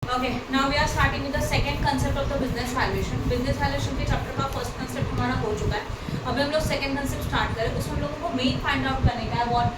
Okay, now we are starting with the second concept of the business valuation. Business valuation के chapter का first concept हमारा हो चुका है. अभी हम लोग सेकंड कंसेप्ट स्टार्ट करें. उसमें हम लोगों को मेन फाइंड आउट करने का है what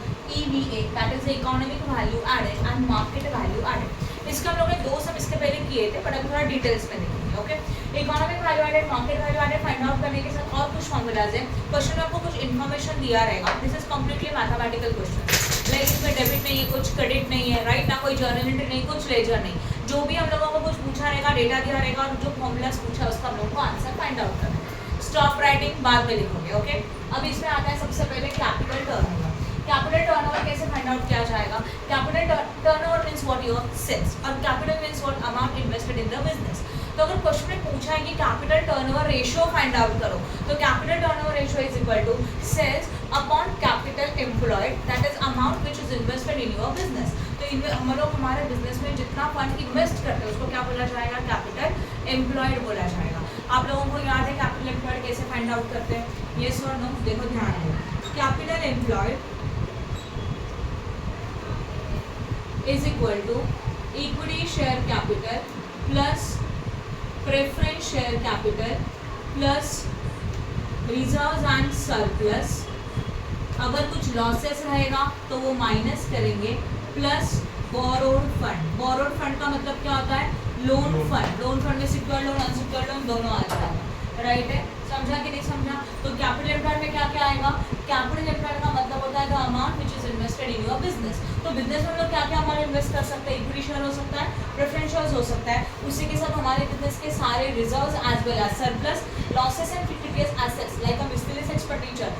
EVA, that is the economic value added and market value added. इसका हम लोगों ने दो सब इसके पहले किए थे, बट अभी थोड़ा डिटेल्स में देखेंगे. Okay, economic value added, market value added find out करने के साथ और कुछ फॉर्मूलाज है. क्वेश्चन में आपको कुछ इन्फॉर्मेशन दिया रहेगा. This is completely mathematical question. Like इसमें डेबिट नहीं है, कुछ क्रेडिट नहीं है, राइट ना कोई जर्नल एंट्री नहीं, कुछ लेजर नहीं. जो भी हम लोगों को कुछ पूछा रहेगा, डेटा दिया रहेगा और जो फॉर्मूलाज पूछा है उसका हम लोगों को आंसर फाइंड आउट करना है. स्टॉप राइटिंग बाद में लिखोगे. ओके, अब इसमें आता है सबसे पहले कैपिटल टर्नओवर. कैपिटल टर्नओवर कैसे फाइंड आउट किया जाएगा? Capital turnover means what your sales और capital means what amount invested in the business. तो अगर क्वेश्चन में पूछा है कि capital turnover ratio find out करो, तो capital turnover ratio is equal to sales upon capital employed, that is amount which is invested in your business. तो हम लोग हमारे बिजनेस में जितना फंड इन्वेस्ट करते हैं उसको क्या बोला जाएगा? कैपिटल एम्प्लॉयड बोला जाएगा. आप लोगों को याद है कैपिटल एम्प्लॉयड कैसे फाइंड आउट करते हैं? यस और नो? देखो ध्यान दो. Capital employed is equal to equity share capital plus preference share capital plus reserves and surplus. अगर कुछ लॉसेस रहेगा तो वो माइनस करेंगे, plus borrowed fund. Borrowed fund का मतलब क्या होता है? Loan fund. लोन फंड में सिक्योर्ड लोन, अनसिक्योर्ड लोन दोनों आ जाएगा. राइट है? समझा कि नहीं समझा? तो कैपिटल एम्प्लॉयड में क्या क्या आएगा? कैपिटल एम्प्लॉयड का मतलब होता है the amount which is invested in your business. तो बिजनेस में हम लोग क्या क्या अमाउंट इन्वेस्ट कर सकते हैं? इक्विटी शेयर हो सकता है, प्रेफरेंस शेयर्स हो सकता है. उसी के साथ हमारे बिजनेस के सारे reserves as well as surplus, losses and fictitious assets like a miscellaneous expenditure,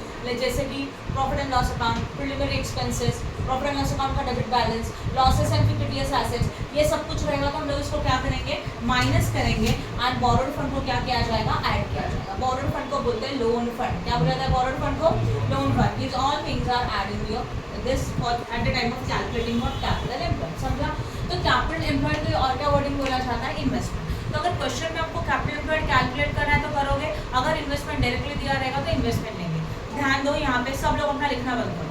जैसे कि profit and loss account, preliminary expenses, profit and loss account का debit balance, losses and fictitious assets, ये सब कुछ रहेगा. तो हम लोग इसको क्या करेंगे? माइनस करेंगे एंड बोरोड फंड को क्या किया जाएगा? ऐड किया जाएगा. बोरोड फंड को बोलते हैं लोन फंड. क्या बोला जाता है बोरोड फंड को? Loan fund. These all things are added in your this for at the time of calculating what capital employed. समझा? तो कैपिटल एम्प्लॉयड को और क्या वर्डिंग बोला जाता है? इन्वेस्टमेंट. तो अगर क्वेश्चन में आपको कैपिटल एम्प्लॉयड कैलकुलेट करना है तो करोगे. अगर इन्वेस्टमेंट डायरेक्टली दिया रहेगा तो इन्वेस्टमेंट लेंगे. ध्यान दो, यहाँ पे सब लोग अपना लिखना बंद करो.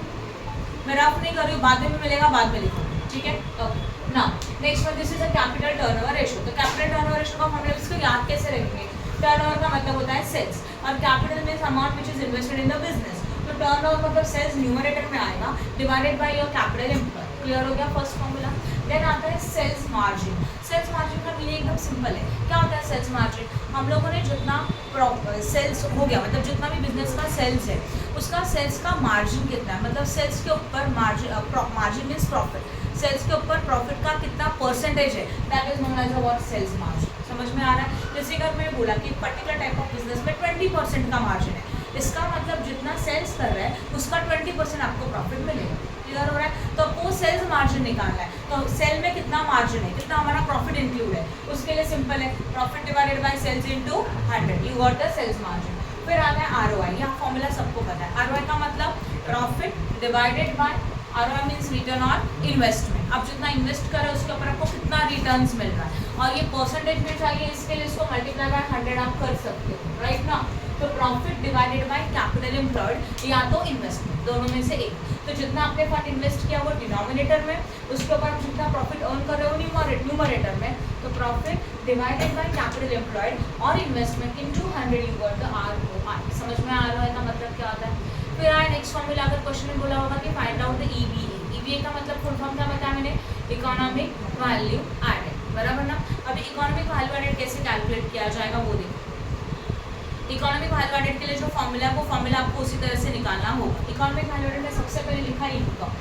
मैं रफ नहीं कर रही हूँ, बाद में भी मिलेगा, बाद में लिखोगे. ठीक है? Okay. Now next one, this is a capital turnover ratio. तो कैपिटल टर्नओवर रेशियो का फॉर्मूला इसको याद कैसे रखेंगे? टर्नओवर का मतलब होता है सेल्स और capital means amount which is invested in the business. तो टर्नओवर मतलब सेल्स न्यूमरेटर में आएगा divided by your capital employed. Clear हो गया फर्स्ट फॉर्मूला? देन आता है सेल्स मार्जिन. सेल्स मार्जिन का मीनिंग एकदम सिंपल है. क्या होता है सेल्स मार्जिन? हम लोगों ने जितना सेल्स हो गया, मतलब जितना भी बिजनेस का सेल्स है उसका सेल्स का मार्जिन कितना है, मतलब सेल्स के ऊपर मार्जिन मीन्स प्रॉफिट. सेल्स के ऊपर प्रॉफिट का कितना परसेंटेज है, that is known as what? Sales margin. समझ में आ रहा है? जैसे अगर मैंने बोला कि पर्टिकुलर टाइप ऑफ बिजनेस में 20% का मार्जिन है, इसका मतलब जितना सेल्स कर रहा है उसका 20% आपको प्रॉफिट मिलेगा. क्लियर हो रहा है? तो आपको सेल्स मार्जिन निकालना है. तो सेल में कितना मार्जिन है, कितना हमारा प्रॉफिट इंक्लूड है, उसके लिए सिंपल है profit divided by sales into 100. You got the sales margin. फिर आता है आरओआई. यह फॉर्मूला सबको पता है. आरओआई का मतलब profit divided bye, ROI means return on investment. आप जितना इन्वेस्ट कर रहे हो उसके ऊपर आपको कितना रिटर्न्स मिल रहा है, और ये परसेंटेज में चाहिए इसके लिए इसको मल्टीप्लाई बाय 100 आप कर सकते हो. राइट ना? तो profit divided by capital employed या तो इन्वेस्टमेंट, दोनों में से एक. तो जितना आपने फंड इन्वेस्ट किया वो डिनोमिनेटर में, उसके ऊपर आप जितना प्रॉफिट अर्न कर रहे हो न्यूमरेटर में. तो profit divided by capital employed और investment into 100 you got the ROI. समझ में आ रहा है का मतलब क्या होता है? फिर आए नेक्स्ट फॉर्मूला. अगर क्वेश्चन में बोला होगा कि find out the EVA. EVA का मतलब फुल फॉर्म क्या बताया मैंने? Economic value added. बराबर ना? अभी इकोनॉमिक वैल्यू एडेड कैसे कैलकुलेट किया जाएगा वो देखो. इकोनॉमिक वैल्यू एडेड के लिए जो फॉर्मूला है वो फॉर्मूला आपको उसी तरह से निकालना होगा. इकोनॉमिक वैल्यू एडेड में सबसे पहले लिखा है इनकम.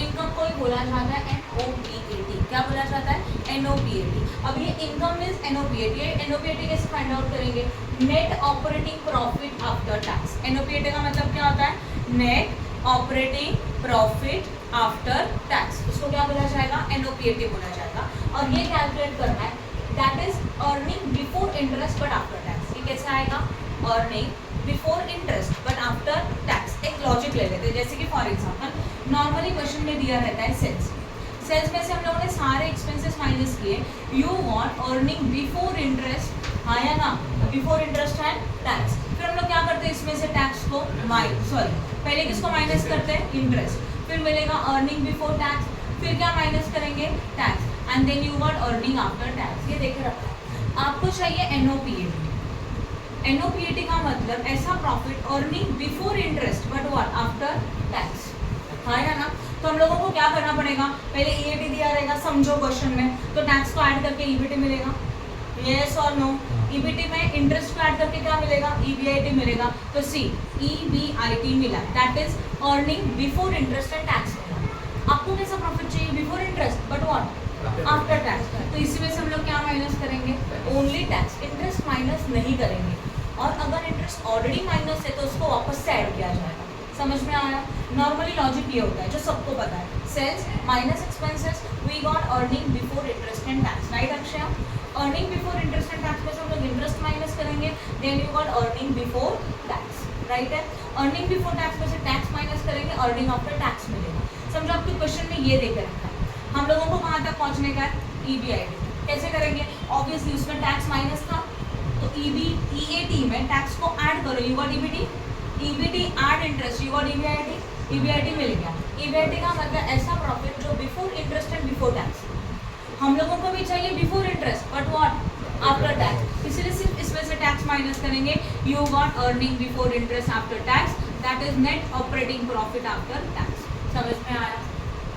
इनकम को ही बोला जाता है NOPAT. क्या बोला जाता है? NOPAT. अब ये इनकम मीन्स NOPAT. ये NOPAT कैसे फाइंड आउट करेंगे? Net operating profit after tax. NOPAT का मतलब क्या होता है? Net operating profit after tax. उसको क्या बोला जाएगा? NOPAT बोला जाएगा. और ये कैलकुलेट करना है, that is earning before interest but after tax. ये कैसे आएगा? Earning before interest but after tax. एक लॉजिक ले लेते हैं, जैसे कि फॉर एग्जांपल नॉर्मली क्वेश्चन में दिया रहता है सेल्स. सेल्स में से हम लोगों ने सारे एक्सपेंसेस माइनस किए. You want earning before interest, हाँ या ना? Before interest and tax. फिर हम लोग क्या करते हैं इसमें से टैक्स को पहले किसको माइनस करते हैं? इंटरेस्ट. फिर मिलेगा अर्निंग बिफोर टैक्स. फिर क्या माइनस करेंगे? Tax. And then you got earning after tax. ये देखे रखा है। आपको चाहिए एनओपीएटी। एनओपीएटी का मतलब ऐसा profit earning before interest but what after tax, हाँ या ना। तो हम लोगों को क्या करना पड़ेगा, पहले ईएटी दिया रहेगा, समझो क्वेश्चन में, तो टैक्स को ऐड करके ईबीटी मिलेगा, यस और नो। ईबीटी में इंटरेस्ट को ऐड करके क्या मिलेगा, ईबीआईटी मिलेगा। तो सी ईबीआईटी मिला, that is earning before interest and tax मिला। आपको कैसा प्रॉफिट चाहिए, before interest but what after tax. तो इसी में से हम लोग क्या माइनस करेंगे, ओनली टैक्स, इंटरेस्ट माइनस नहीं करेंगे। और अगर इंटरेस्ट ऑलरेडी माइनस है तो उसको वापस से ऐड किया जाएगा। समझ में आया। नॉर्मली लॉजिक ये होता है जो सबको पता है, sales minus expenses, we got earning before interest and tax, right Akshay. Earning before interest and tax में से हम लोग इंटरेस्ट माइनस करेंगे, then you got earning before tax, right है। अर्निंग बिफोर टैक्स में से टैक्स माइनस करेंगे, अर्निंग आफ्टर टैक्स मिलेगा। समझो आपके क्वेश्चन में ये देकर रखा है, हम लोगों को कहाँ तक पहुँचने का है, ईबीआईटी। कैसे करेंगे, ऑब्वियसली उसमें टैक्स माइनस था तो ईएटी में टैक्स को ऐड करो, you got EBT, EBT add interest, you got EBIT, EBIT मिल गया। ईबीआईटी का मतलब ऐसा प्रॉफिट जो before interest and before tax. हम लोगों को भी चाहिए before interest but what after tax, इसलिए सिर्फ इसमें से टैक्स माइनस करेंगे, you got earning before interest after tax, that is net operating profit after tax. समझ में आया,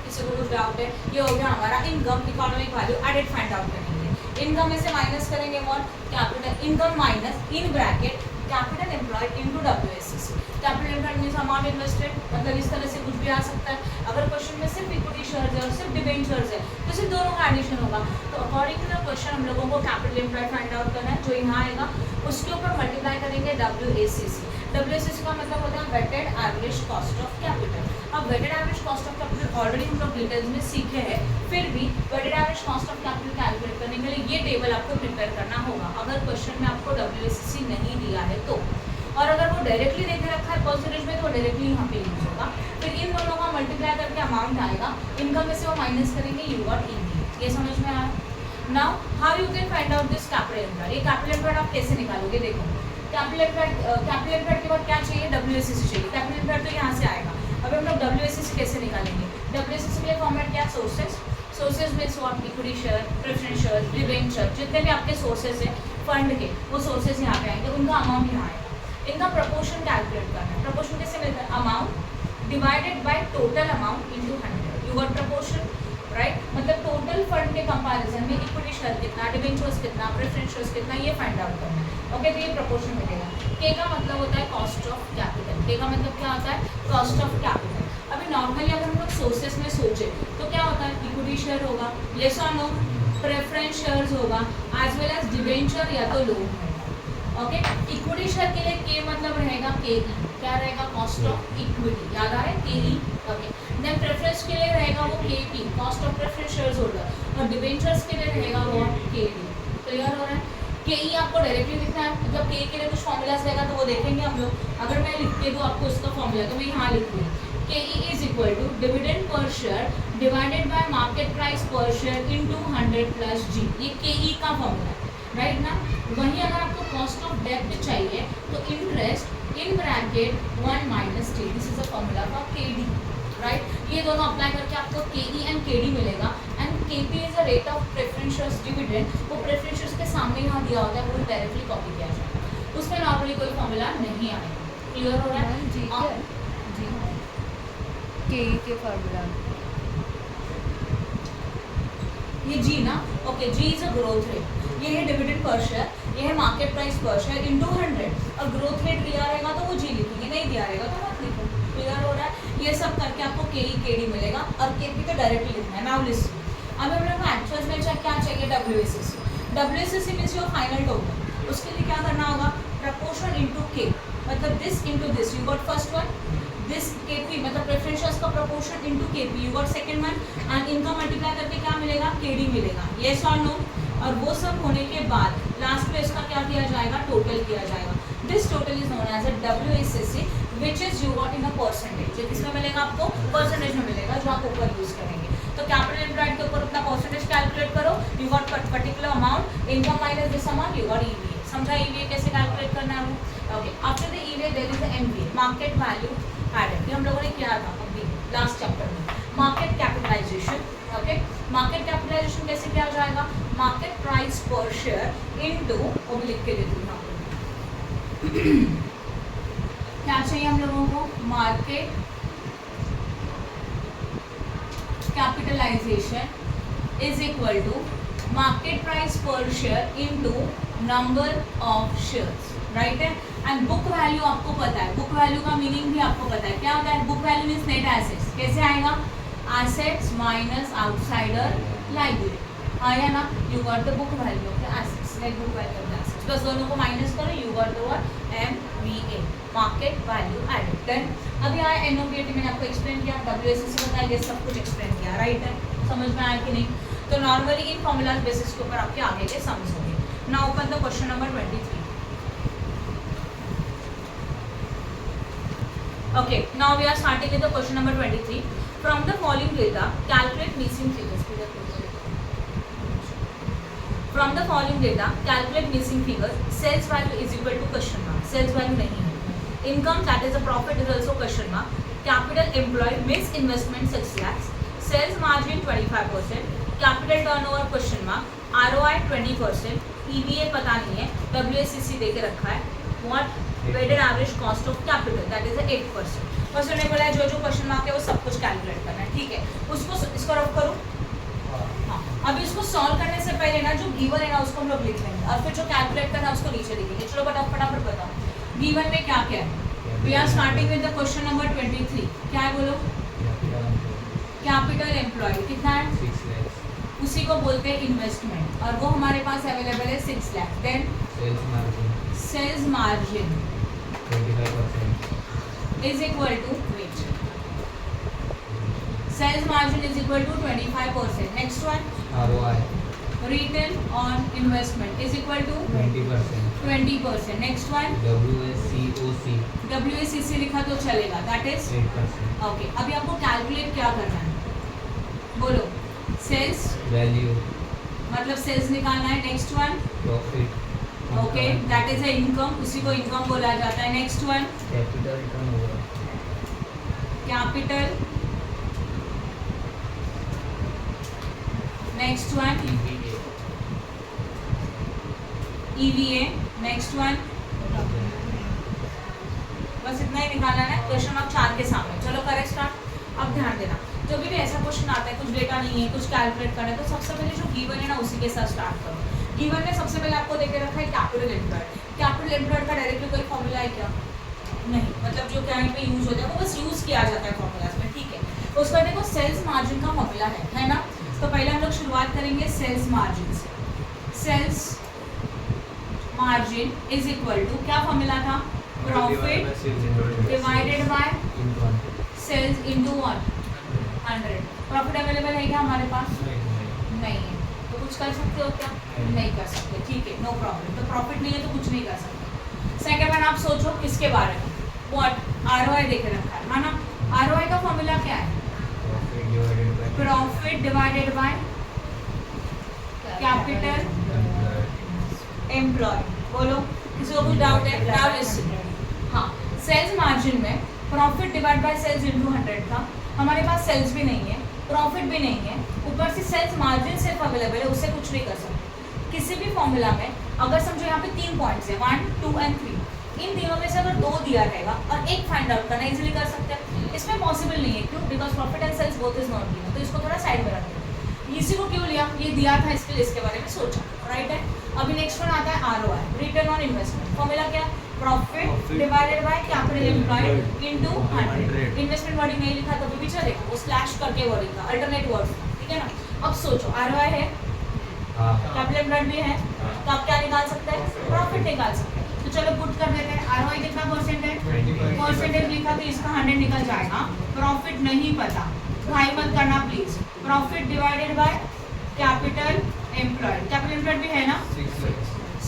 किसी को कुछ डाउट है। ये हो गया हमारा income, economic value added find out करेंगे। इनकम में से माइनस करेंगे what, capital income minus in bracket capital employed into WSCC. Capital employed means amount invested, मतलब इस तरह से कुछ भी आ सकता है। अगर क्वेश्चन में सिर्फ इक्विटी शेयर्स है और सिर्फ डिबेंचर्स है तो सिर्फ दोनों का एडिशन होगा। तो अकॉर्डिंग टू द क्वेश्चन हम लोगों को कैपिटल एम्प्लॉयड फाइंड आउट करना है, जो यहाँ आएगा उसके ऊपर मल्टीप्लाई करेंगे डब्ल्यूएसीसी। डब्ल्यूएसीसी का मतलब होता है weighted average cost of capital. अब weighted average cost of capital already हम लोग डिटेल्स में सीखे हैं, फिर भी weighted average cost of capital calculate करने के लिए ये टेबल आपको प्रिपेयर करना होगा, अगर क्वेश्चन में आपको डब्ल्यूएसीसी नहीं दिया है तो। और अगर वो डायरेक्टली देखे रखा है परसेंटेज में तो डायरेक्टली यहाँ पे यूज होगा। फिर इन दोनों का मल्टीप्लाई करके अमाउंट आएगा, इनकम में से वो माइनस करेंगे, यू गॉट ईबीटी। ये समझ में आया। Now how you can find out this capital employed. ये कैपिटल एम्प्लॉयड आप कैसे निकालोगे, देखो कैपिटल एम्प्लॉयड के बाद क्या चाहिए, डब्ल्यूएसीसी चाहिए। कैपिटल एम्प्लॉयड तो यहाँ से आएगा। अब हम लोग डब्ल्यूएसीसी कैसे निकालेंगे, डब्ल्यूएसीसी के लिए फॉर्मेट क्या, सोर्सेज में what, equity share, preference share, debenture, जितने भी आपके सोर्सेज हैं फंड के, वो सोर्सेज यहाँ पे आएंगे, उनका अमाउंट यहाँ आएगा। इनका प्रपोर्शन कैलकुलेट करना है। प्रपोर्शन कैसे मिलता है, amount divided by total amount into 100, you got proportion, right. मतलब टोटल फंड के कंपैरिजन में इक्विटी शेयर कितना, डिबेंचर्स कितना, प्रेफरेंस शेयर्स कितना, ये फाइंड आउट करना है। ओके, तो ये प्रपोर्शन मिलेगा। के का मतलब होता है कॉस्ट ऑफ कैपिटल। के का मतलब क्या होता है, कॉस्ट ऑफ कैपिटल। अभी नॉर्मली अगर हम लोग सोर्सेस में सोचे तो क्या होता है, इक्विटी शेयर होगा, यस और नो, प्रेफरेंस शेयर्स होगा, एज वेल एज डिबेंचर या तो लोन है। ओके, इक्विटी शेयर के लिए के मतलब रहेगा के, क्या रहेगा, कॉस्ट ऑफ इक्विटी, याद आ रहा है, के। ओके, देन प्रेफरेंस के लिए रहेगा वो के P, cost of preference shares holder, और डिबेंचर्स के लिए रहेगा वो के डी। क्लियर हो रहा है। के ई आपको डायरेक्टली लिखना है, मतलब के लिए कुछ फॉर्मूलाज रहेगा तो वो देखेंगे हम लोग। अगर मैं लिख के दूँ आपको उसका फॉर्मूला तो मैं यहाँ लिख दूँ, K E is equal to dividend per share divided by market price per share into 100 plus g. ये के ई का फॉर्मूला है, राइट ना। वहीं अगर आपको कॉस्ट ऑफ डेब्ट चाहिए तो interest in bracket 1 minus T, this is a formula for के डी, राइट। ये दोनों अप्लाई करके आपको के ई एंड के डी मिलेगा। एंड के P is a rate of preferential dividend, वो प्रेफरेंशियल के सामने यहाँ दिया होता है, वो डायरेक्टली कॉपी किया जाएगा, उसमें नॉर्मली कोई फॉर्मूला नहीं आएगा। क्लियर हो रहा है जी। के फार्मूला ये जी ना, okay, g is a growth rate, ये है डिविडेंड पर शेयर, ये है market price per share into 100, और ग्रोथ रेट दिया रहेगा तो वो जी लिखेंगे, नहीं दिया रहेगा तो मत लिखो। क्लियर हो रहा है। ये सब करके आपको के ई के डी मिलेगा, और के पी तो डायरेक्टली लिखना है। नाउ लिस्ट, अब हम लोग को एक्चुअल में क्या चाहिए, डब्ल्यूएसीसी। डब्ल्यूएसीसी मींस योर फाइनल टोटल, उसके लिए क्या करना होगा, प्रपोर्शन इनटू के, मतलब this into this, you got first one, this KP मतलब प्रेफरेंशियल्स का proportion into KP, you got second one, and इनका मल्टीप्लाई करके क्या मिलेगा, केडी मिलेगा, यस और नो। और वो सब होने के बाद लास्ट में इसका क्या किया जाएगा, टोटल किया जाएगा। This total is known as a WACC which is you got in a percentage. किसमें मिलेगा आपको, परसेंटेज में मिलेगा, जो आप ऊपर यूज करेंगे। तो कैपिटल एम्प्लॉयड के ऊपर अपना परसेंटेज कैलकुलेट करो, you got particular amount, income minus this amount, you got EVA. समझा ईवीए कैसे कैलकुलेट करना है वो। Okay, after the EVA there is the MVA, market value added, ये हम लोगों ने किया था अभी लास्ट चैप्टर में। Market capitalisation. Okay, market capitalisation कैसे किया जाएगा? Market price per share into, वो भी लिख के देती हूँ यहाँ पे। क्या चाहिए हम लोगों को? Market capitalisation is equal to market price per share into number of shares, right है। एंड बुक वैल्यू आपको पता है, बुक वैल्यू का मीनिंग भी आपको पता है, क्या होता है? Book value means net assets. कैसे आएगा? एसेट्स माइनस आउटसाइडर लाइबिलिटी, आया ना? You got the book value of the assets, like book value of the assets, बस दोनों को माइनस करो, you got the what? MVA, market value added. Then अभी आया NOPAT, मैंने आपको एक्सप्लेन किया, WACC बताया, ये सब कुछ एक्सप्लेन किया, राइट है। समझ में आया कि नहीं? तो नॉर्मली इन फॉर्मूलाज बेसिस के ऊपर आपके आगे के सम्स होंगे। Now open the question number 23। Okay, now we are starting with the question number 23. From the following data, calculate missing figures. From the following data, calculate missing figures. Sales value is equal to question mark. Sales value नहीं है. Income, that is a profit, is also question mark. Capital employed means investment 6 lakhs. Sales margin 25%. Capital turnover question mark. ROI 20%. EVA पता नहीं है. WACC दे के रखा है. What? Weighted average cost of capital, that is 8%। बस उन्होंने बोला है जो जो क्वेश्चन मार्क है वो सब कुछ कैलकुलेट करना है, ठीक है। उसको इसको रफ करूँ, हाँ। अभी इसको सॉल्व करने से पहले ना जो गिवन है ना उसको हम लोग लिख लेंगे और फिर जो कैलकुलेट करना है उसको नीचे लिखेंगे। चलो फटाफट बताओ गिवन में क्या क्या है। We are starting with the question number 23। क्या है बोलो? कैपिटल एम्प्लॉयड कितना है? 6 lakhs। उसी को बोलते हैं इन्वेस्टमेंट और वो हमारे पास अवेलेबल है 6 लाख। Then sales margin 25% is equal to which? Sales margin is equal to 25%. Next one, ROI return on investment is equal to 20%। 20%. Next one, WACC लिखा तो चलेगा, that is 8%। okay. अभी आपको कैलकुलेट क्या करना है बोलो? सेल्स वैल्यू मतलब सेल्स निकालना है। Next one, profit, okay, that is a income, उसी को इनकम बोला जाता है। Next one, capital turnover, capital. Next one, EVA। Next one, बस इतना ही निकालना है क्वेश्चन मार्क 4 के सामने। चलो करें स्टार्ट। अब ध्यान देना, जब भी ऐसा क्वेश्चन आता है कुछ डेटा नहीं है, कुछ कैलकुलेट करना है, तो सबसे पहले जो गिवन है ना उसी के साथ स्टार्ट करो। गिवन में सबसे पहले आपको देके रखा है कैपिटल एम्प्लॉयड। कैपिटल एम्प्लॉयड का डायरेक्टली कोई फॉर्मूला है क्या? नहीं, मतलब जो कहीं पे यूज होता है वो बस यूज किया जाता है फॉर्मूलाज में, ठीक है। उसका देखो सेल्स मार्जिन का फॉर्मूला है ना। तो पहले हम लोग शुरुआत करेंगे सेल्स मार्जिन से। Sales margin is equal to क्या फॉर्मूला था? Profit divided by sales into 100। Profit available है क्या हमारे पास? नहीं है, तो कुछ कर सकते हो क्या? नहीं कर सकते, ठीक है, नो प्रॉब्लम। तो प्रॉफिट नहीं है तो कुछ नहीं कर सकते। सेकंड वन, आप सोचो किसके बारे में? व्हाट? ROI देके रखा है ना। ROI का फॉर्मूला क्या है? Profit divided by capital employ. बोलो किसी को कुछ डाउट है? डाउट। हाँ, सेल्स मार्जिन में profit divide by sales into 100 था। हमारे पास सेल्स भी नहीं है, प्रॉफिट भी नहीं है, ऊपर से सेल्स मार्जिन सिर्फ अवेलेबल है, उससे कुछ नहीं कर सकते। किसी भी फॉर्मूला में अगर समझो यहाँ पे 3 पॉइंट्स है 1, 2 एंड 3, इन तीनों में से अगर 2 दिया रहेगा और एक फाइंड आउट करना इजीली कर सकते हैं। इसमें पॉसिबल नहीं है, क्यों? Because profit and sales both is not given, तो इसको थोड़ा साइड में रखते हैं। इसी को क्यों लिया? ये दिया था इसके लिए इसके बारे में सोचा, राइट है। अभी नेक्स्ट वन आता है ROI, return on investment. Formula क्या? Profit divided by capital employed into 100। Investment wording नहीं लिखा तो भी चलेगा, वो स्लैश करके वर्डिंग का अल्टरनेट वर्ड, ठीक है ना। अब सोचो ROI है, कैपिटल एम्प्लॉयड भी है, तो आप क्या निकाल सकते हैं? प्रॉफिट निकाल सकते हैं। तो चलो पुट कर देते हैं। ROI कितना परसेंट है? परसेंटेज लिखा तो इसका 100 निकल जाएगा। प्रॉफिट नहीं पता, भाई मत करना please. Profit divided by capital employed, capital employed भी है ना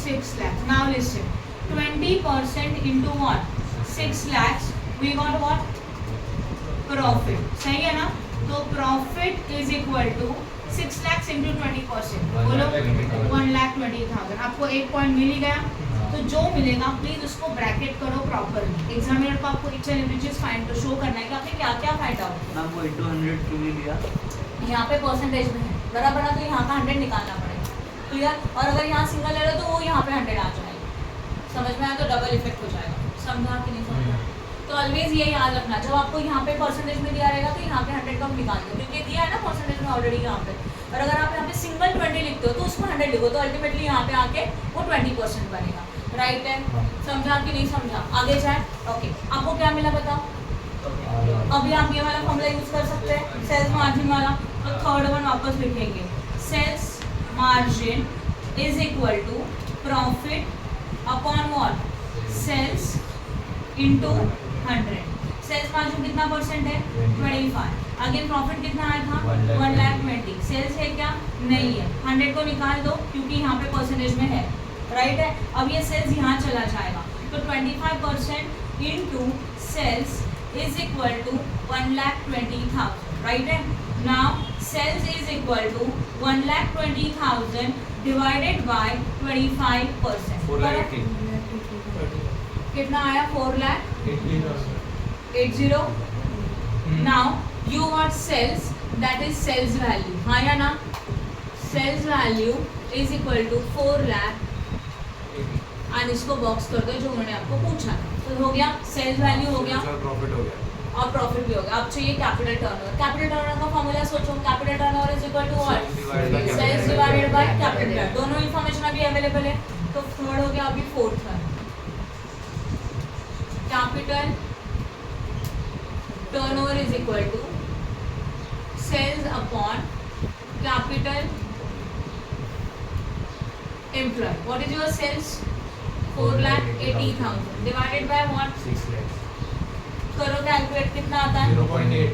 6 lakh. Now listen, 20% into what? 6 lakhs, we got what? Profit, सही है ना। तो profit is equal to 6 lakhs into 20%, बोलो 1,20,000। आपको 1 पॉइंट मिल ही गया। तो जो मिलेगा प्लीज उसको ब्रैकेट करो प्रॉपरली। एग्जामिनर को आपको इच एंड एवरी चीज फाइंड तो शो करना है कि आपने क्या क्या फाइंड आउट। मैम वो 100 क्यों नहीं लिया? यहाँ पे परसेंटेज में है बराबर ना, तो यहाँ का 100 निकालना पड़ेगा। क्लियर? और अगर यहाँ सिंगल ले लो तो वो यहाँ पे 100 आ जाएगा। समझ में आया? तो डबल इफेक्ट हो जाएगा। समझा कि नहीं समझा? तो ऑलवेज ये याद रखना, जब आपको यहाँ पे परसेंटेज में दिया रहेगा तो यहाँ पे 100 कम निकाल दो, क्योंकि दिया है ना परसेंटेज में ऑलरेडी यहाँ पे। और अगर आप यहाँ पे सिंगल 20 लिखते हो तो उसको 100 लिखो, तो अल्टीमेटली यहाँ पे आके वो 20% बनेगा। राइट है? समझा कि नहीं समझा? आगे जाए। ओके, आपको क्या मिला बताओ? अभी आप ये वाला फॉर्मूला यूज कर सकते हैं, सेल्स मार्जिन वाला। तो थर्ड वन वापस लिखेंगे, sales margin is equal to profit upon what? Sales into 100। Sales margin कितना परसेंट है? 25। आगे प्रॉफिट कितना आया था? 1,20,000। सेल्स है क्या? नहीं है। 100 को निकाल दो क्योंकि यहाँ पे परसेंटेज में है। राइट है? अब ये सेल्स यहाँ चला जाएगा, तो 25% into sales is equal to 1,20,000. Right? Now sales is equal to 1,20,000 divided by 25%. 4,80,000 कितना आया? 4,80,000. Now you want sales, that is sales value. हाँ या ना? Sales value is equal to 4,80,000 और इसको बॉक्स कर दो जो उन्होंने आपको पूछा। तो हो गया सेल्स वैल्यू, हो गया प्रॉफिट हो गया और प्रॉफिट भी हो गया। अब चाहिए कैपिटल टर्नओवर। कैपिटल टर्नओवर का फॉर्मूला सोचो, capital turnover is equal to what? Sales divided by capital. दोनों इंफॉर्मेशन अभी अवेलेबल है। तो थर्ड हो गया, अभी फोर्थ है capital turnover is equal to sales upon capital employ. What is your sales? 4,80,000 divided by what? 6 lakhs करो calculate, कितना आता है? 0.8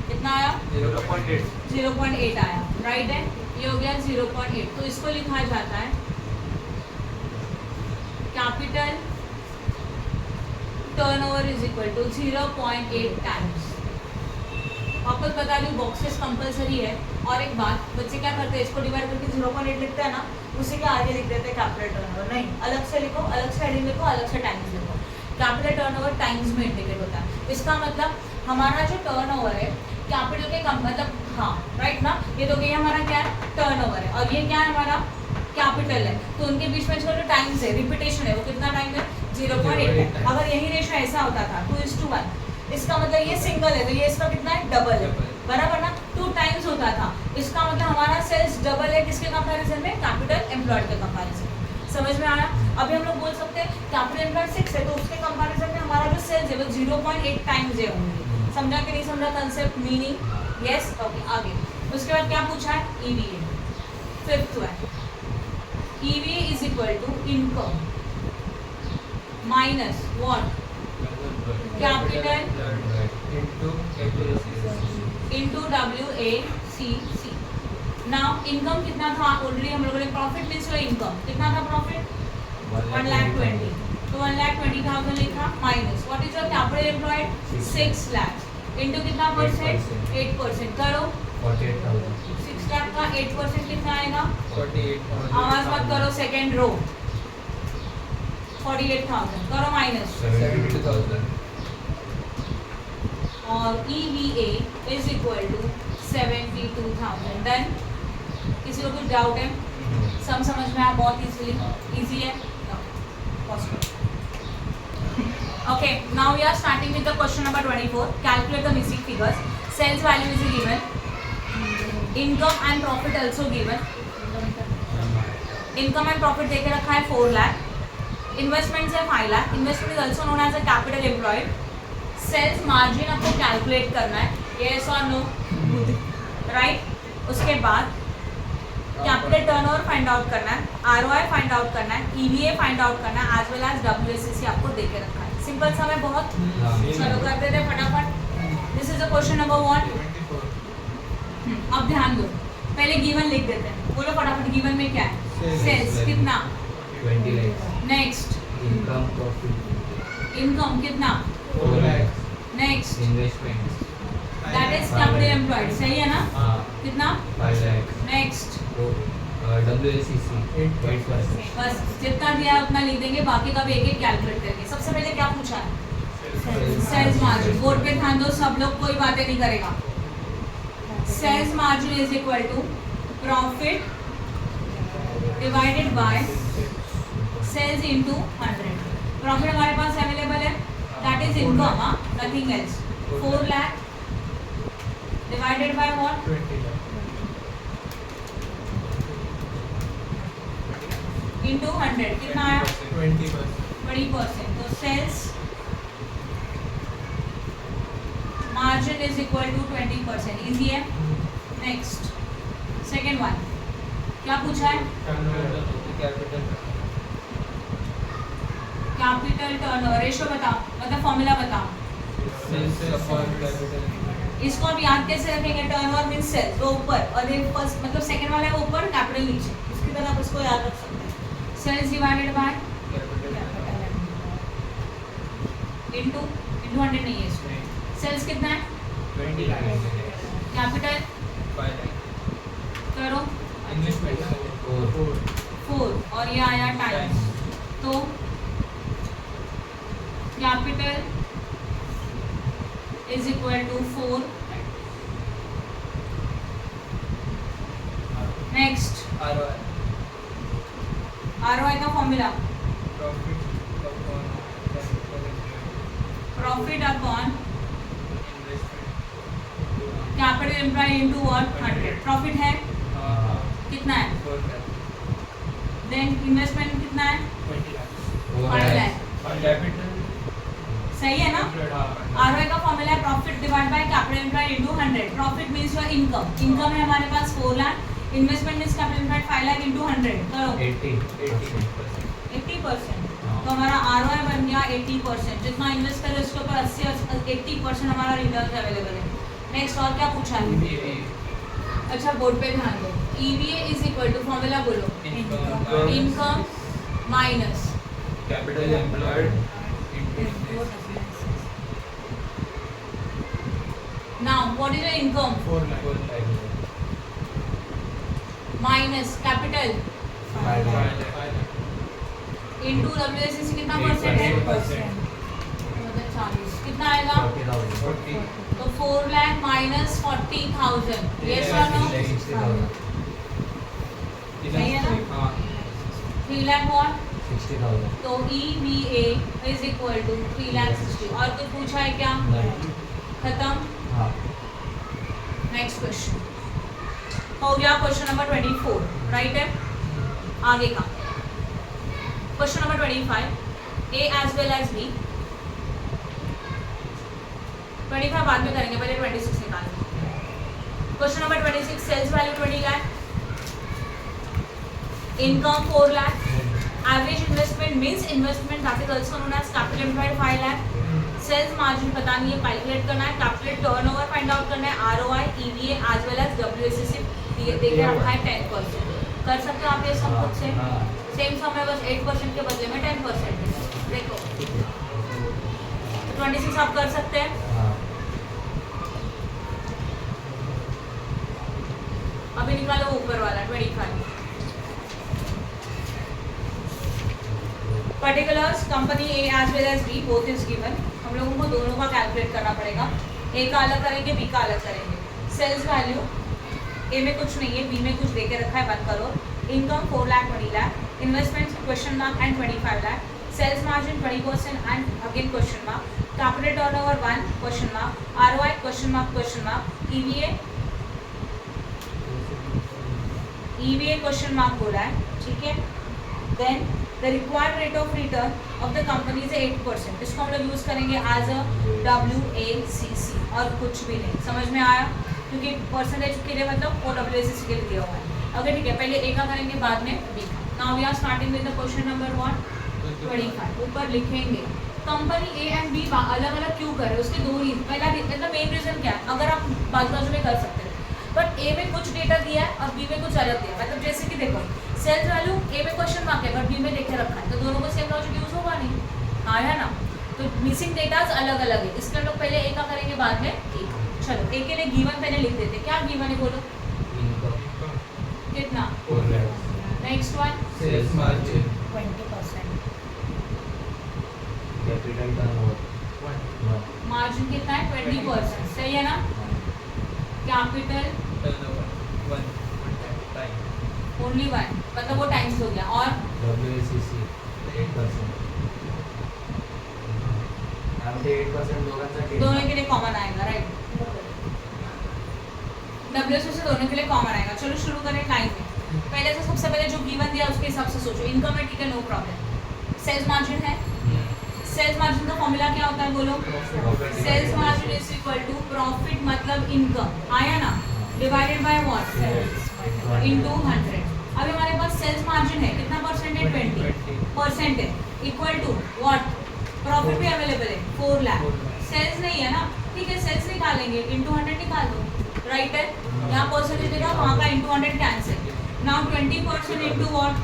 कितना आया? 0.8 0.8 आया। राइट है? ये हो गया 0.8। तो इसको लिखा जाता है capital turnover is equal to 0.8 times. वापस बता दूं, बॉक्सेस कंपलसरी है। और एक बात, बच्चे क्या करते हैं, इसको डिवाइड करके 0.8 लिखते हैं ना, उसी के आगे लिख देते हैं कैपिटल टर्नओवर। नहीं, अलग से लिखो, अलग से हेडिंग लिखो, अलग से टाइम्स लिखो। कैपिटल टर्नओवर टाइम्स में इंडिकेट होता है। इसका मतलब हमारा जो टर्नओवर है कैपिटल के कम, मतलब हाँ राइट ना, ये तो गया हमारा क्या है? टर्नओवर है। और ये क्या है? हमारा कैपिटल है। तो उनके बीच में जो टाइम्स है, रिपीटेशन है, वो कितना टाइम है? 0.8। अगर यही रेशो ऐसा होता था 2:1, इसका मतलब ये सिंगल है तो ये इसका कितना है? डबल है। बराबर ना? 2 टाइम्स होता था, इसका मतलब हमारा सेल्स डबल है किसके कंपैरिजन में? कैपिटल एम्प्लॉयड के कंपैरिजन। समझ में आया? अभी हम लोग बोल सकते हैं कैपिटल एम्प्लॉयड 6 है तो उसके कंपैरिजन में हमारा जो सेल्स है वो 0.8 टाइम्स है होंगे। समझा कि नहीं समझा कंसेप्ट, मीनिंग? यस। ओके, आगे उसके बाद क्या पूछा है? ईवीए। फिफ्थ है EVA is equal to income minus what? Capital into WACC। Now income कितना था? ऑलरेडी हम लोगों ने प्रॉफिट मींस इनकम कितना था? प्रॉफिट 1,20,000। तो 1,20,000 लिखा minus what is your capital employed? 6 lakh into कितना परसेंट? 8%। करो 48,000 6 लाख का 8% कितना आएगा? 48,000 आवाज मत करो, सेकेंड रो 48,000 करो माइनस 72,000 और EVA is equal to 72,000। Done? किसी को कुछ डाउट है? सब समझ में आया? बहुत इजी है। Okay, now we are starting with the question number 24। Calculate the missing figures. Sales value is given, income and profit also given. Income and profit देके रखा है 4 लाख। इन्वेस्टमेंट्स है 5 lakh. Investment is also known as a capital employed. Sales margin आपको calculate करना है, yes और no? Right. उसके बाद कैपिटल टर्नओवर फाइंड आउट करना है, ROI फाइंड आउट करना है, EVA फाइंड आउट करना है, एज वेल एज WACC आपको देके रखा है। सिंपल सा है बहुत। चलो कर देते हैं फटाफट। This is the question number 1। अब ध्यान दो, पहले गिवन लिख देते हैं। बोलो फटाफट, गिवन में क्या है? सेल्स कितना? 20 lakhs next income profit income कितना? 4 lakhs next investments that is capital employed. सही है ना? हाँ कितना? 5 lakhs नेक्स्ट WACC 8%. बस जितना दिया है उतना लिख देंगे, बाकी का भी एक एक कैलकुलेट करके। सबसे पहले क्या पूछा है? Sales margin. बोर्ड पे ध्यान दो सब लोग, कोई बातें नहीं करेगा। Sales margin is equal to profit divided by sales into 100। Profit हमारे पास अवेलेबल है, that is income, nothing else. 4 lakh divided by what? 20 lakh. Into 100 कितना आया? 20%. 20%। तो sales margin is equal to 20%। Easy है। नेक्स्ट सेकेंड वन क्या पूछा है? कैपिटल टर्नओवर रेशो बताओ, मतलब फॉर्मूला बताओ। इसको आप याद कैसे रखेंगे? टर्नओवर मींस सेल्स, वो ऊपर और ये फर्स्ट मतलब सेकंड वाला है वो ऊपर, कैपिटल नीचे, इसकी तरह आप इसको याद रख सकते हैं। सेल्स डिवाइडेड बाय इनटू 100 नहीं है इसमें। सेल्स कितना है? 20 lakh. Capital 5 lakh. करो Investment 4. 4 और ये आया टाइम्स, तो capital is equal to 4। Next ROI. ROI का formula Profit upon capital employed. Profit upon Investment. Capital employ into what? 100। Profit है कितना है? 4 lakh. देन इन्वेस्टमेंट कितना है? 20 lakh. 5 लाख। और capital सही है ना? आरओआई का फॉर्मूला है profit divide by capital employed into 100। Profit means your income, income है हमारे पास 4 lakh, investment means capital employed 5 lakh into 100 करो 80%. 80%। तो हमारा आरओआई बन गया 80%। जितना इन्वेस्ट करें उसके ऊपर 80% हमारा रिटर्न अवेलेबल है। नेक्स्ट और क्या पूछा है? EVA. अच्छा बोर्ड पे ध्यान दो। EVA is equal to formula बोलो, income minus Capital employed into investment. Now what is your income 4 lakh. Minus capital 5 lakh. Into WSC कितना परसेंट है? 8%. मतलब 40 कितना आएगा? 40. तो 4 लाख माइनस 40,000। यस और नो? 60,000. सही है ना? हाँ. 3 लाख व्हाट? 60,000. तो EVA is equal to 3 lakh 60। और कुछ पूछा है क्या? खत्म। हाँ. नेक्स्ट क्वेश्चन हो गया क्वेश्चन नंबर 24, राइट है। आगे का question number 25, A as well as B. 25 बाद में करेंगे, पहले 26 निकालेंगे। Question number 26, sales value 20 lakh, income 4 lakh, average investment means investment that is also known as capital employed 5 lakh, sales margin पता नहीं है, कैलकुलेट करना है, कैपिटल टर्नओवर फाइंड आउट करना है, ROI, EVA as well as WSC देके रखा है 10%। कर सकते हो आप ये सब खुद से। सेम सम है, बस 8% के बदले में 10% है। देखो 26 आप कर सकते हैं। हाँ. अभी निकालो ऊपर वाला 25। Particulars company A as well as B both is given. हम लोगों को दोनों का कैलकुलेट करना पड़ेगा, ए का अलग करेंगे, बी का अलग करेंगे। सेल्स वैल्यू ए में कुछ नहीं है, बी में कुछ देके रखा है 1 crore, income 4 lakh 20 lakh, investment question mark and 25 lakh, sales margin 20% and again question mark, capital turnover 1 question mark, ROI question mark, EVA question mark बोला है, ठीक है। Then the required rate of return of the company is 8%। इसको हम लोग use करेंगे as a WACC और कुछ भी नहीं। समझ में आया? क्योंकि परसेंटेज के लिए मतलब वो WACC के लिए दिया हुआ है। ओके ठीक है, पहले ए का करेंगे बाद में बी का। Now we are starting with the question number 25। ऊपर लिखेंगे कंपनी ए एंड बी अलग अलग क्यों कर रहे हैं, उसके 2 रीजन। पहला मतलब मेन रीजन क्या है, अगर आप बाजू बाजू में कर सकते हैं, बट ए में कुछ डेटा दिया है और बी में कुछ अलग दिया है। मतलब जैसे कि देखो सेल्स वैल्यू ए में क्वेश्चन मार्क है बट बी में देखे रखा है, तो दोनों को सेम लॉजिक यूज होगा नहीं। हाँ है ना? तो मिसिंग डेटाज अलग अलग है, इसलिए हम लोग पहले ए का करेंगे बाद में ए। चलो ए के लिए गिवन पहले लिख देते। क्या गिवन है बोलो? इनकम कितना? 4 lakh. Next one Sales margin. 20%. Capital turnover. 1. Margin कितना है 20%, सही है ना. कैपिटल ओनली वन, मतलब वो टाइम्स हो गया. और WACC 8%. आमचे 8% दोघांचा केला. दोनों के लिए कॉमन आएगा, राइट. WSO से दोनों के लिए कॉमन आएगा. चलो शुरू करें लाइन में. पहले से सबसे पहले जो गिवन दिया उसके हिसाब से सोचो. इनकम है, ठीक है, नो प्रॉब्लम. सेल्स मार्जिन है. सेल्स मार्जिन का फॉर्मूला क्या होता है बोलो. Sales margin is equal to profit मतलब इनकम, आया ना, डिवाइडेड बाय व्हाट, इनटू 100. अभी हमारे पास सेल्स मार्जिन है, कितना परसेंट है, 20% है, इक्वल टू व्हाट, प्रॉफिट भी अवेलेबल है 4 लाख. सेल्स नहीं है ना, ठीक है, सेल्स निकालेंगे, इनटू 100 निकाल दो, राइट है. यहाँ परसेंटेज देगा, वहाँ का into 100 cancel. Now 20% into what,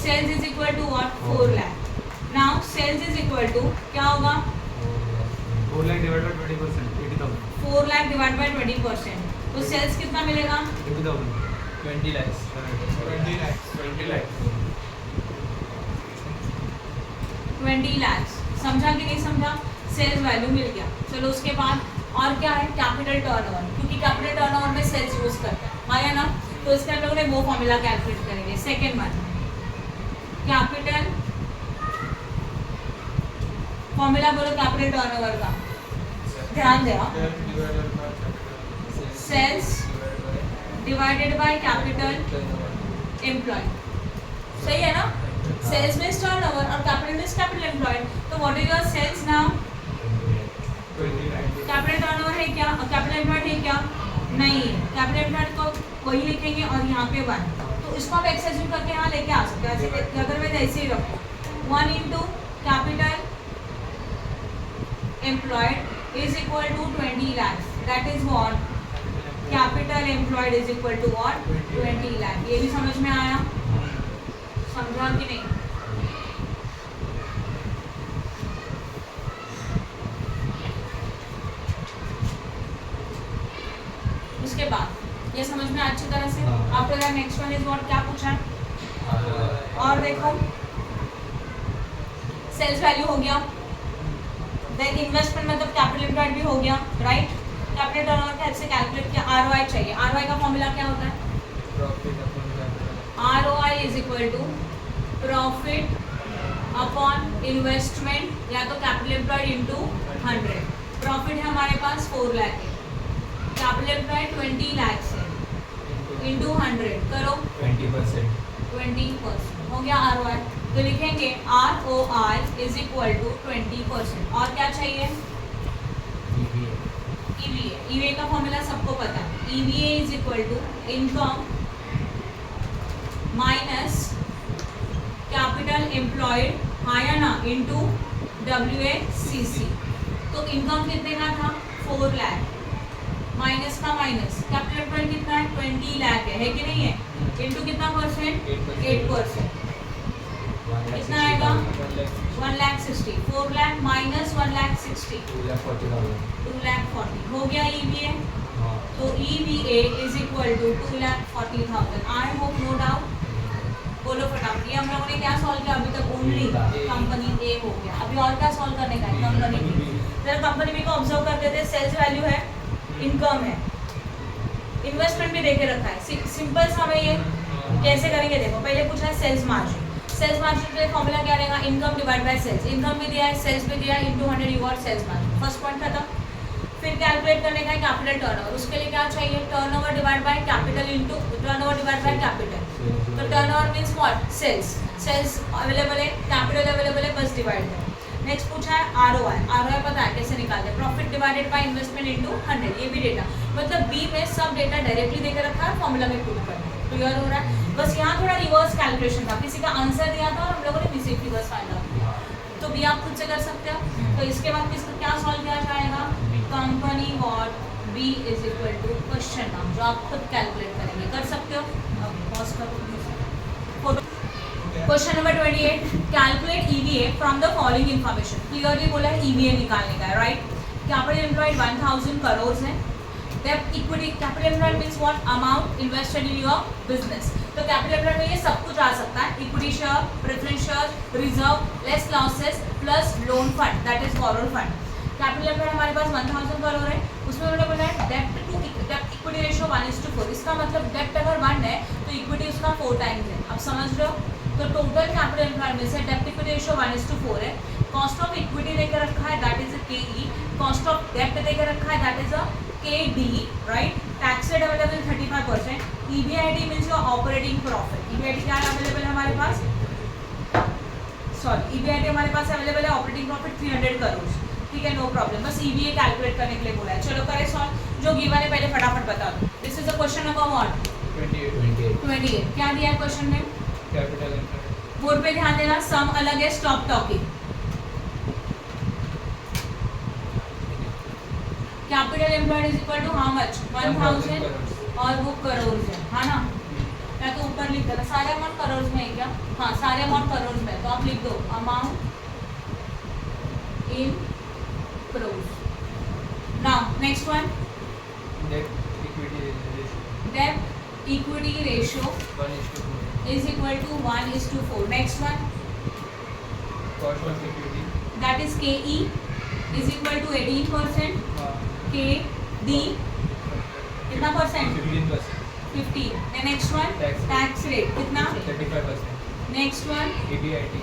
sales is equal to what, 4 lakh. Now sales is equal to क्या होगा, 4 lakh divided by 20%, 80,000. 4 lakh divide by 20%. तो सेल्स कितना मिलेगा, 80,000. 20 lakhs. 20 lakhs. 20 lakhs. 20 लाख. समझा कि नहीं समझा. सेल्स वैल्यू मिल गया. चलो उसके बाद और क्या है, कैपिटल टर्नओवर, क्योंकि कैपिटल टर्नओवर में सेल्स यूज करते हैं, आया ना. तो इसके हम लोगों ने वो फॉर्मूला कैलकुलेट करेंगे. सेकेंड वन, कैपिटल फॉर्मूला बोलो कैपिटल टर्नओवर का, ध्यान देना. Sales divided by capital employed, सही है ना. सेल्स मीन्स टर्नओवर और कैपिटल मीन्स कैपिटल एम्प्लॉयड. तो what is your sales now, 20 lakhs. Capital turnover है क्या, कैपिटल एम्प्लॉयड है क्या, नहीं है. कैपिटल एम्प्लॉयड को वही लिखेंगे और यहाँ पे 1. तो इसको आप एक्सेसिव करके यहाँ लेके आ सकते हो, ऐसे अदरवाइज ऐसे ही रखो. 1 into capital employed is equal to 20 lakh. That is what, capital employed is equal to what, 20 lakh. ये भी समझ में आया, समझा कि नहीं. उसके बाद ये समझ में अच्छी तरह से. हाँ. After that next one is what, क्या पूछा है. और देखो सेल्स वैल्यू हो गया, देन इन्वेस्टमेंट मतलब कैपिटल एम्प्लॉयड भी हो गया, राइट. कैपिटल टर्नओवर के हेल्प से कैलकुलेट किया. आरओआई चाहिए. आरओआई का फॉर्मूला क्या होता है, ROI is equal to profit upon investment या तो कैपिटल एम्प्लॉयड इनटू 100. प्रॉफिट है हमारे पास 4 लाख है, कैपिटल एम्प्लॉयड 20 लाख है, इनटू 100 करो 20%. 20% हो गया आरओआई. तो लिखेंगे आरओआई इज इक्वल टू 20%. और क्या चाहिए, EVA. ईवीए. ईवीए का फॉर्मूला सबको पता है. EVA is equal to income minus capital employed, आया ना, इनटू WACC. तो इनकम कितने का था, 4 लाख, माइनस का माइनस, कैपिटल एम्प्लॉयड कितना है, 20 लाख है कि नहीं है, इनटू कितना परसेंट, 8%. कितना आएगा, 1,60,000. 4 लाख माइनस 1,60,000, 2,40,000. 2,40,000 हो गया ईवीए. हाँ. तो EVA is equal to 2,40,000. I hope no doubt. बोलो फटाफट. ये हम लोगों ने क्या सॉल्व किया अभी तक, ओनली कंपनी ए हो गया. अभी और क्या सॉल्व करने का है, कंपनी बी. जरा कंपनी बी को ऑब्जर्व करते थे. सेल्स वैल्यू है, इनकम है, इन्वेस्टमेंट भी देके रखा है. सिंपल सा है ये. कैसे करेंगे देखो. पहले पूछा है सेल्स मार्जिन. सेल्स मार्जिन के लिए फॉर्मूला क्या रहेगा, income divide by sales. Income भी दिया है, सेल्स भी दिया है, into 100 you got sales margin. First point खत्म. फिर कैलकुलेट करने का है कैपिटल टर्नओवर. उसके लिए क्या चाहिए, turnover divide by capital into turnover divide by capital. तो turnover means what, sales. Sales available है, कैपिटल अवेलेबल है, बस डिवाइड करो. नेक्स्ट पूछा है आरओआई. आरओआई पता है कैसे निकालते हैं, profit divided by investment into 100. ये भी डेटा, मतलब बी में सब डेटा डायरेक्टली देकर रखा है, फॉर्मूला में पुट करना है. क्लियर हो रहा है. बस यहाँ थोड़ा रिवर्स कैलकुलेशन था, किसी का आंसर दिया था और हम लोगों ने रिसीव रिवर्स फाइंड आउट किया. तो बी आप खुद से कर सकते हो. तो इसके बाद किसका क्या सॉल्व किया जाएगा, company what B is equal to question नाम, जो आप खुद कैलकुलेट करेंगे. कर सकते हो. अब पॉज करो. Question number 28, calculate EVA from the following information. Clearly बोला है ईवीए निकालने का है, राइट. कैपिटल एम्प्लॉयड 1000 करोड़ है, डेब्ट equity capital employed means what amount invested in your business. तो कैपिटल एम्प्लॉयड में ये सब कुछ आ सकता है, equity share, preference share, reserve less losses plus lone fund that is borrowed fund. Capital employed हमारे पास 1000 करोड़ है, उसमें उन्होंने बोला है डेब्ट टू डेब्ट इक्विटी रेशियो 1:4। इसका मतलब डेब्ट अगर 1 है तो इक्विटी उसका 4 टाइम्स है। अब समझ रहे हो? तो टोटल कैपिटल एम्प्लॉयड में से डेब्ट इक्विटी रेशियो 1:4 है। कॉस्ट ऑफ इक्विटी देकर रखा है दैट इज अ केई, कॉस्ट ऑफ डेब्ट देकर रखा है that is a KD, right. Tax rate available 35%। EBIT means your operating profit. EBIT क्या अवेलेबल है हमारे पास? सॉरी, ईबीआईटी हमारे पास अवेलेबल है ऑपरेटिंग प्रॉफिट 300 करोड़। ठीक है, नो प्रॉब्लम, बस ईवीए कैलकुलेट करने के लिए बोला है। चलो करें सॉल्व, जो गिवन है पहले फटाफट बता दो। This is the question number what 28। क्या दिया है क्वेश्चन में? Capital employed. बोर्ड पे ध्यान देना, सम अलग है, stop talking. Capital employed is equal to how much? 1000 और वो करोड़ है, हाँ ना? या तो ऊपर लिख देना, सारे अमाउंट करोड़ में है क्या? हाँ, सारे अमाउंट करोड़ में है, तो आप लिख दो amount in crores. Now next one, Debt equity ratio debt equity ratio 1:4. is equal to 1:4. Next one, Cost of equity that is KE is equal to 18%. KD कितना percent? 15%. 15. The next one, tax rate कितना? 35%. Next one, EBIT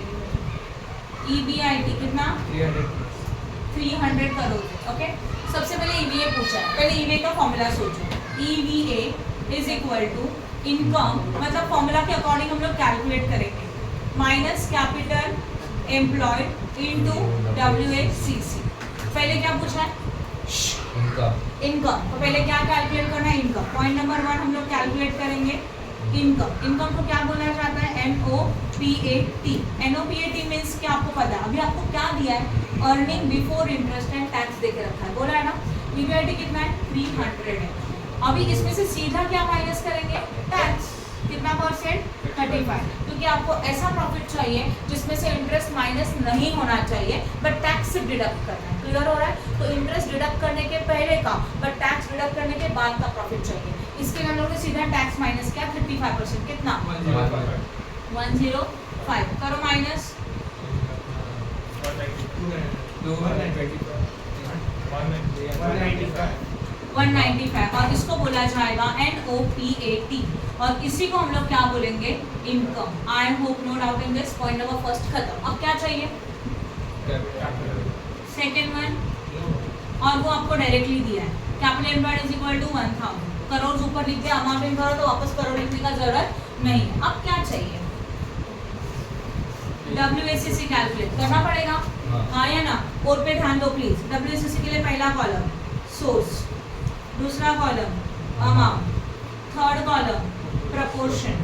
EBIT कितना? 300 crore. Okay, सबसे पहले EVA पूछा है, पहले EVA का formula सोचो। EVA is equal to income, मतलब फॉर्मूला के अकॉर्डिंग हम लोग कैलकुलेट करेंगे, minus capital employed into WACC। पहले क्या पूछा है? इनकम। तो पहले क्या कैलकुलेट करना है? इनकम। पॉइंट नंबर 1 हम लोग कैलकुलेट करेंगे इनकम। इनकम को क्या बोला जाता है? NOPAT। NOPAT मीन्स क्या आपको पता है? अभी आपको क्या दिया है? Earning before interest and tax देके रखा है, बोला है ना? ईबीआईटी कितना है? 300 है। अभी इसमें से सीधा क्या माइनस करेंगे? टैक्स। कितना परसेंट? 35। क्योंकि आपको ऐसा प्रॉफिट चाहिए जिसमें से इंटरेस्ट माइनस नहीं होना चाहिए बट टैक्स डिडक्ट करना है। क्लियर हो रहा है? तो इंटरेस्ट डिडक्ट करने के पहले का बट टैक्स डिडक्ट करने के बाद का प्रॉफिट चाहिए। इसके लिए हम लोग ने सीधा टैक्स माइनस किया 35%। कितना? 105। करो माइनस 195 और इसको बोला जाएगा NOPAT और इसी को हम लोग क्या बोलेंगे? Income. I hope no doubt in this. Point number first खत्म। अब क्या चाहिए? सेकेंड वन, और वो आपको डायरेक्टली दिया है, capital employed is equal to 1000 crore. ऊपर लिख दिया, अमाउंट इन करो तो वापस करोड़ लिखने का जरूरत नहीं है। अब क्या चाहिए? WACC कैलकुलेट करना पड़ेगा, हाँ या ना? बोर्ड पे ध्यान दो प्लीज। WACC के लिए पहला कॉलम सोर्स, दूसरा column amount, third column proportion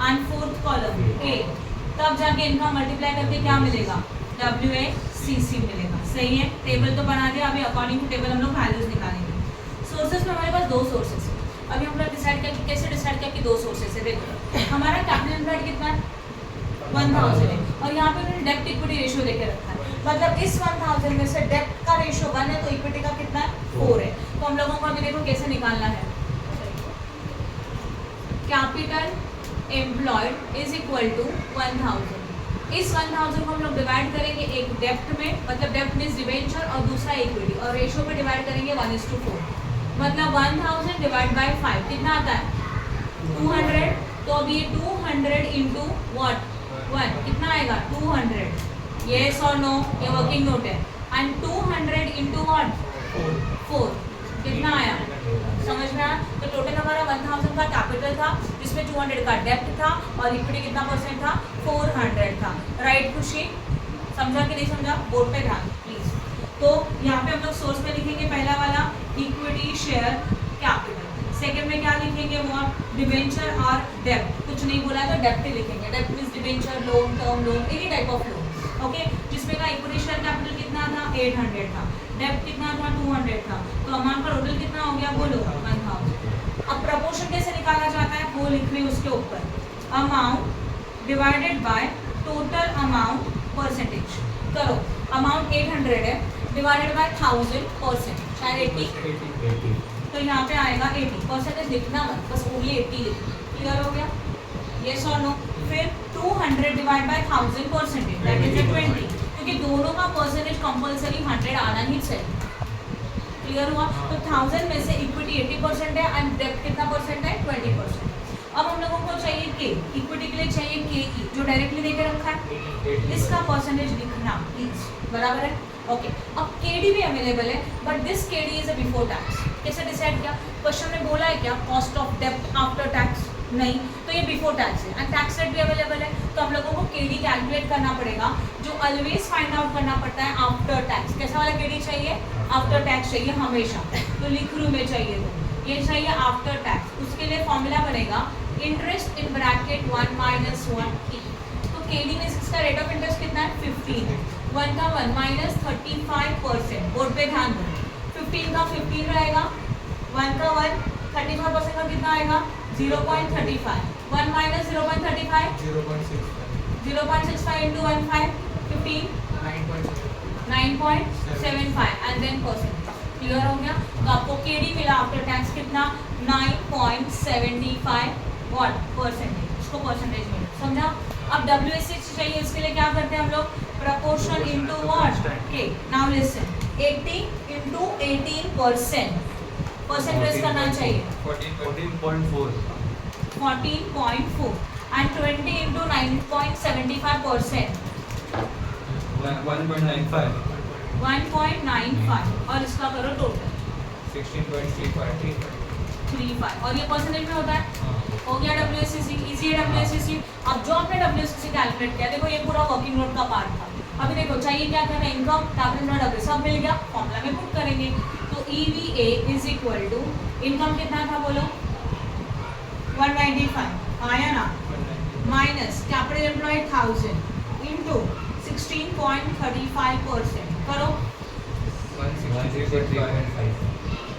and fourth column A. तब जाके इनका मल्टीप्लाई करके क्या मिलेगा? WACC मिलेगा। सही है? टेबल तो बना दिया, अभी अकॉर्डिंग टू टेबल हम लोग वैल्यूज निकालेंगे। सोर्सेस में हमारे पास 2 सोर्सेस है। अभी हम लोग डिसाइड किया कि कैसे डिसाइड किया कि 2 सोर्सेस है। देखो हमारा कैपिटल एम्प्लॉयड कितना है? 1000 है और यहाँ पे उन्होंने डेब्ट इक्विटी रेशियो देके रखा है, मतलब इस 1000 में से डेब्ट का रेशियो 1 है तो इक्विटी का कितना है? 4 है। तो हम लोगों को अभी देखो कैसे निकालना है। Capital employed is equal to 1000। इस 1000 को हम लोग डिवाइड करेंगे एक डेब्ट में, मतलब डेब्ट मीन्स डिवेंचर, और दूसरा इक्विटी, और रेशियो पे डिवाइड करेंगे 1:4। मतलब 1000 डिवाइड बाय 5 कितना आता है? 200। तो अब ये 200 इंटू व्हाट? 1 कितना आएगा? 200। येस और नो? ये वर्किंग नोट है। And 200 into what? 4 कितना आया? समझ में आया? तो टोटल हमारा 1000 का कैपिटल था जिसमें 200 का डेब्ट था और इक्विटी कितना परसेंट था? 400 था। राइट खुशी? समझा कि नहीं समझा? बोर्ड पे ध्यान प्लीज। तो यहाँ पे हम लोग सोर्स में लिखेंगे पहला वाला इक्विटी शेयर कैपिटल, सेकंड में क्या लिखेंगे? व्हाट? डिवेंचर और डेब्ट। कुछ नहीं बोला तो डेब्ट ही लिखेंगे। डेब्ट means debenture, loan, term loan, any type of loan. Okay, जिसमें का इक्विटी शेयर कैपिटल कितना था? 800 था। डेब्ट कितना था? 200 था। तो अमाउंट का टोटल कितना हो गया? बोलो 1000। अब प्रपोर्शन कैसे निकाला जाता है वो लिख रही हूँ उसके ऊपर, amount divided by total amount percentage. करो, अमाउंट 800 है डिवाइडेड बाय 1000 परसेंट, शायद 80 तो यहाँ पे आएगा 80 परसेंटेज लिखना मत, बस ओनली 80 लिखना। क्लियर हो गया? यस और नो? फिर 200 divide by 1000 percentage that is 20, क्योंकि दोनों का परसेंटेज कंपल्सरी 100 आना ही चाहिए। क्लियर हुआ? तो 1000 में से इक्विटी 80% है एंड डेब्ट कितना परसेंट है? 20%। अब हम लोगों को चाहिए के, इक्विटी के लिए चाहिए के जो डायरेक्टली देके रखा है, इसका परसेंटेज लिखना प्लीज, बराबर है? ओके, अब केडी भी अवेलेबल है but this KD is a before tax. कैसे डिसाइड किया? क्वेश्चन में बोला है क्या कॉस्ट ऑफ डेब्ट आफ्टर टैक्स? नहीं, तो ये बिफोर टैक्स है एंड टैक्स रेट भी अवेलेबल है, तो हम लोगों को केडी कैलकुलेट करना पड़ेगा, जो ऑलवेज फाइंड आउट करना पड़ता है आफ्टर टैक्स। कैसा वाला केडी चाहिए? आफ्टर टैक्स चाहिए हमेशा, तो लिख रू में चाहिए, तो ये चाहिए आफ्टर टैक्स। उसके लिए फॉर्मूला बनेगा इंटरेस्ट इन ब्रैकेट 1 माइनस 1 ई। तो केडी में इसका रेट ऑफ इंटरेस्ट कितना है? 15 है। 1 का 1 माइनस 35%, बोर्ड पे ध्यान दो, 15 का 15 रहेगा, 1 का 1, 35% का कितना आएगा? 0.35, 1 minus 0.35, 0.65 into 1 5, 15, 9.75 and then percent. Clear हो गया? तो आपको केडी मिला आफ्टर टैक्स कितना? 9.75 व्हाट परसेंटेज, इसको परसेंटेज मिला, समझा? अब WSC चाहिए, इसके लिए क्या करते हैं हम लोग? Proportion into what? के। नाउ लिसन, 80 इंटू 18%, परसेंटेज करना चाहिए 14.4 14.4 एंड 20 इंटू 9.75%, 1.95 1.95 और इसका करो टोटल 16.35 और ये परसेंटेज में होता है। हो गया WSCC, इजी है WSCC। अब जो आपने WSCC कैलकुलेट किया, देखो ये पूरा वर्किंग नोट का पार्ट था। अभी देखो चाहिए क्या करना? इनकम, कैपिटल नोट, अभी सब मिल गया, फॉर्मूला में पुट करेंगे। तो EVA is equal to income कितना था बोलो? 195 आया ना, माइनस कैपिटल एम्प्लॉयड 1000 इंटू 16.35%, करो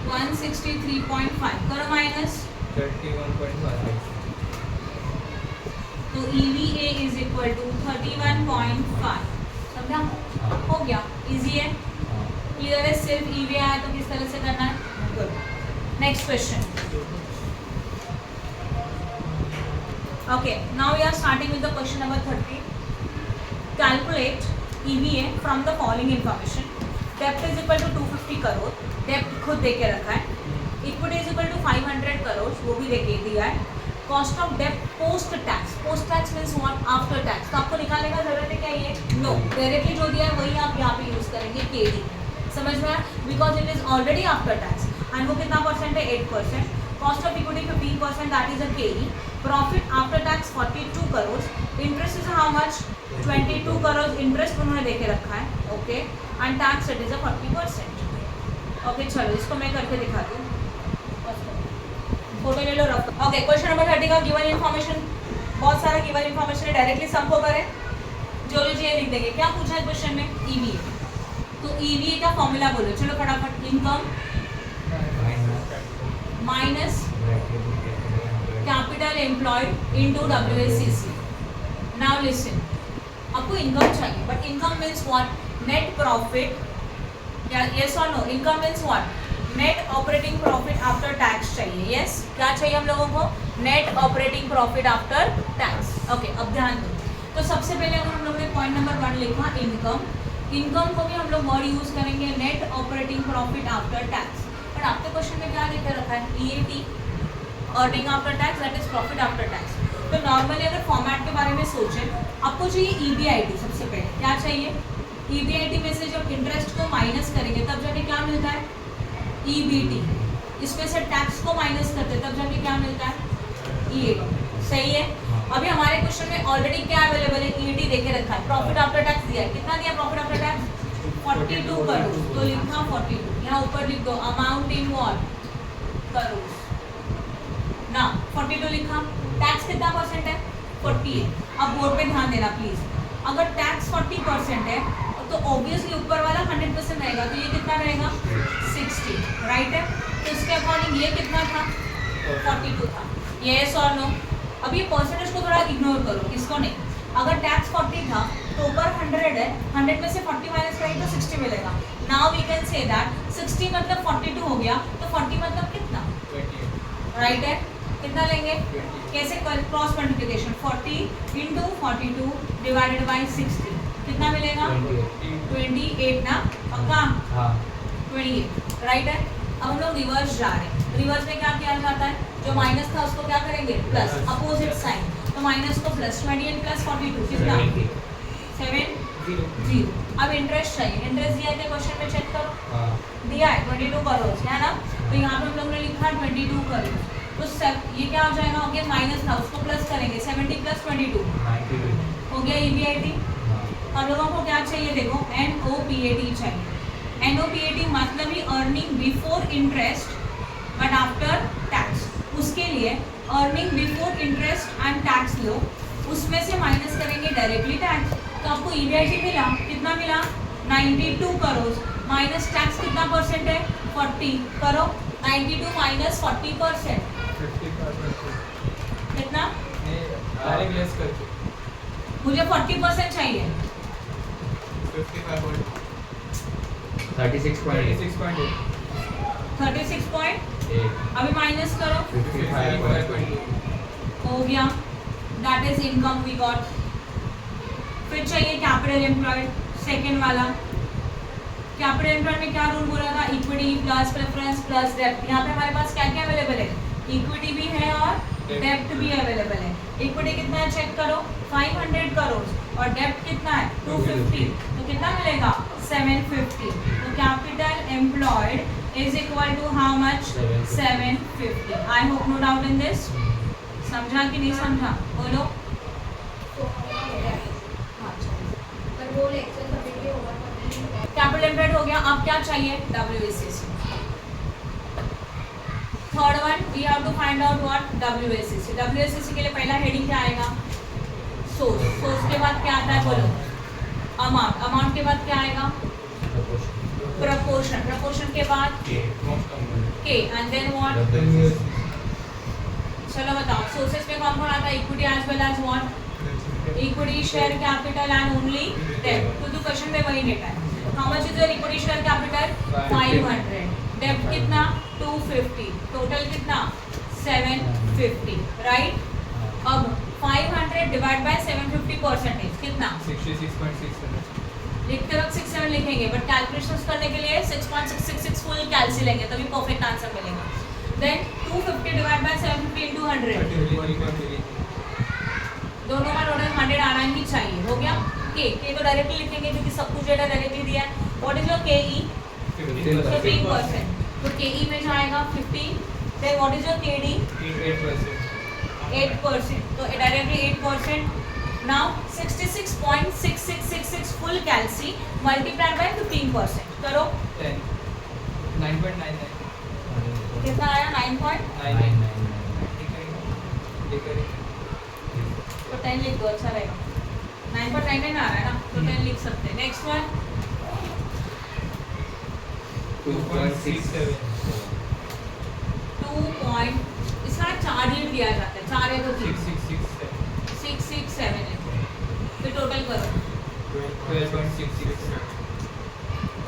163.5, करो माइनस 31.5 तो EVA इज इक्वल टू 31.5, समझा? हो गया, इजी है, क्लियर है? सिर्फ EVA आया तो किस तरह से करना है? Good. Next question. Okay, now we are starting with the question number 30। Calculate EVA from the following information. डेब्ट इज इक्वल टू 250 करोड़, डेब्ट खुद दे के रखा है। Equity is equal to 500 crore, वो भी देके दिया है। कॉस्ट ऑफ डेब्ट post tax, post tax means what? After tax. तो आपको निकालने का जरूरत है क्या? ये नो, डायरेक्टली जो दिया है वही आप यहाँ पे यूज करेंगे, केडी। समझ में आया? Because it is already after tax and वो कितना परसेंट है? 8%। Cost of equity 15%, that is a KD. Profit after tax 42 crore. Interest is how much? 22 crore interest उन्होंने देके रखा है, okay. And tax it is a 40%। Okay, चलो इसको मैं करके दिखाती हूँ, फोटो ले लो, रख। ओके, क्वेश्चन नंबर 30 का गिवन इन्फॉर्मेशन, बहुत सारा गिवन इन्फॉर्मेशन है, डायरेक्टली सम को करें, जो चाहिए लिख देंगे। क्या पूछा है क्वेश्चन में? EVA। तो EVA का फॉर्मूला बोलो, चलो फटाफट। Income minus capital employed into WSCC। Now listen, आपको इनकम चाहिए but income means what? Net profit, yes और no? Income means what? Net operating profit after tax चाहिए। यस, क्या चाहिए हम लोगों को? Net operating profit after tax. Okay, अब ध्यान दो। तो सबसे पहले अगर हम लोग ने पॉइंट नंबर 1 लिखा इनकम, इनकम को भी हम लोग वर्ड यूज करेंगे net operating profit after tax. पर आपके क्वेश्चन में क्या देकर रखा है? EAT, earning after tax, that is profit after tax. तो नॉर्मली अगर फॉर्मेट के बारे में सोचें, आपको चाहिए EBIT। सबसे पहले क्या चाहिए? EBIT में से जब इंटरेस्ट को माइनस करेंगे तब जाके क्या मिलता है? EBT। इसमें से टैक्स को माइनस करते तब जाके क्या मिलता है? EAT। सही है? अभी हमारे क्वेश्चन में ऑलरेडी क्या अवेलेबल है? EAT देके रखा है, प्रॉफिट आफ्टर टैक्स दिया है। कितना दिया प्रॉफिट आफ्टर टैक्स? 42 करोड़। तो लिखा 42, यहाँ ऊपर लिख दो अमाउंट इन व्हाट? करोड़ ना, 42 लिखा। टैक्स कितना परसेंट है? 40 है। अब बोर्ड पे ध्यान देना प्लीज, अगर टैक्स 40% है तो ऑब्वियसली ऊपर वाला 100% रहेगा, तो ये कितना रहेगा? 60, राइट है? तो इसके अकॉर्डिंग ये कितना था? 42 था। यस और नो? अब ये परसेंटेज को थोड़ा इग्नोर करो, इसको नहीं। अगर टैक्स 40 था तो ऊपर 100 है, 100 में से 40 माइनस करेंगे तो 60 मिलेगा. Now we can say that 60 मतलब 42 हो गया, तो 40 मतलब कितना? 28. राइट है. कितना लेंगे? 20. कैसे? Cross multiplication. 40 into 42 divided by 60 कितना मिलेगा? 28 ना? पक्का? हाँ 28. राइट है. अब हम लोग रिवर्स जा रहे हैं. रिवर्स में क्या किया जाता है? जो माइनस था उसको क्या करेंगे? प्लस. Opposite sign. तो माइनस को प्लस. 28 प्लस 42 कितना? 7 0. अब इंटरेस्ट चाहिए. इंटरेस्ट दिया है क्वेश्चन में, चेक करो. हाँ दिया है 22 करोड़ है ना. तो यहाँ पे हम लोग ने लिखा 22 करोड़. तो ये क्या हो जाएगा? अगेन माइनस था उसको प्लस करेंगे. 70 प्लस 22 92. हो गया EBIT. हम लोगों को क्या चाहिए? देखो NOPAT चाहिए. NOPAT मतलब ही earning before interest but after tax. उसके लिए earning before interest and tax लो, उसमें से माइनस करेंगे डायरेक्टली टैक्स. तो आपको EBIT मिला. कितना मिला? 92 करोड़. माइनस टैक्स कितना परसेंट है? 40. करो 92 माइनस 40%. 55%. कितना? डायरेक्ट लेस करके मुझे 40% चाहिए. 55.8. 36.8. 36 पॉइंट. अभी माइनस करो. 55.8. हो गया. That is income we got. फिर चाहिए कैपिटल एम्प्लॉयड. सेकेंड वाला कैपिटल एम्प्लॉयड में क्या रूल बोला था? इक्विटी प्लस प्रेफरेंस प्लस डेब्ट. यहाँ पे हमारे पास क्या क्या अवेलेबल है? इक्विटी भी है और डेब्ट भी अवेलेबल है. इक्विटी कितना है? चेक करो. 500 करोड़. और डेब्ट कितना है? 250. तो कितना मिलेगा? 750. तो capital employed is equal to how much? 750. I hope no doubt in this. समझा कि नहीं समझा? बोलो. कैपिटल एम्प्लॉयड हो गया. अब क्या चाहिए? WACC. Third one we have to find out what? WACC. WACC के लिए पहला हेडिंग क्या आएगा? सोर्स. सोर्स के बाद क्या आता है? बोलो. अमाउंट. अमाउंट के बाद क्या आएगा? प्रपोर्शन. प्रपोर्शन के बाद के एंड देन व्हाट? चलो बताओ. सोर्सेस में कौन कौन आता है? Equity as well as what? Equity, share capital and only डेब्ट. तो क्वेश्चन में वही डेटा है. How much is your equity share capital? 500. डेब्ट कितना? 250. टोटल कितना? 750. राइट. अब 500 डिवाइड बाय 750 परसेंटेज कितना? 66.6. लिखते वक्त 67 लिखेंगे बट कैलकुलेशंस करने के लिए 6.666 फुल कैलसी लेंगे तभी परफेक्ट आंसर मिलेगा. Then 250 divide by 750 into 100. दोनों का टोटल 100 आना ही चाहिए. हो गया. के तो डायरेक्टली लिखेंगे क्योंकि सब कुछ डेटा डायरेक्टली दिया है. What is your KE? 15%. तो KE में जाएगा 15. Then what is your KD? 8%. तो directly 8%. Now 66.6666 full calci multiplied by 15%. करो. 10. 9.99. कितना आया? 9.99. तो 10 लिख दो, अच्छा रहेगा. 9.99 आ रहा है ना, तो 10 लिख सकते हैं. Next one 2.67. 2. इसका 4 यूनिट दिया जाता है. 4 है तो 667 है. फिर टोटल करो. 12.66.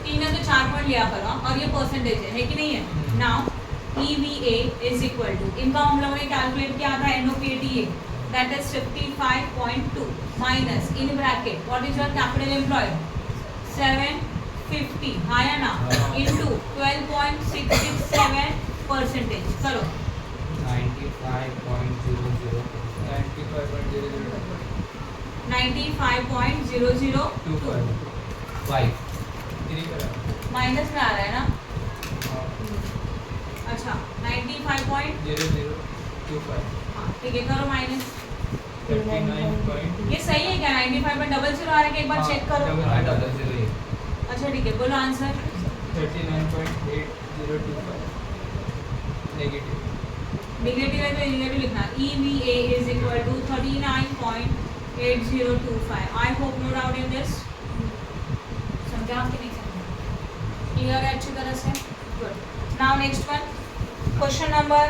3 है तो 4 पॉइंट लिया करो. और ये परसेंटेज है कि नहीं है? Now EVA is equal to, इनका हम लोगों ने कैलकुलेट किया था NOPATA, that is 55.2 minus in bracket what is your capital employed? 750. हाँ या ना? Into 12.667 percentage. करो. 95.00. 95.002 5. माइनस में आ रहा है ना? अच्छा 95.002. हाँ ठीक है. करो माइनस. 39. ये सही है क्या? 95.00 आ रहा है कि एक बार चेक करो. अच्छा ठीक है. बोलो आंसर. 39.8025. नेगेटिव. नेगेटिव है तो नेगेटिव लिखना. EVA is equal to 39.8025. I hope no doubt in this. समझा कि नहीं समझा? क्लियर है अच्छी तरह से? Good. Now next one. Question number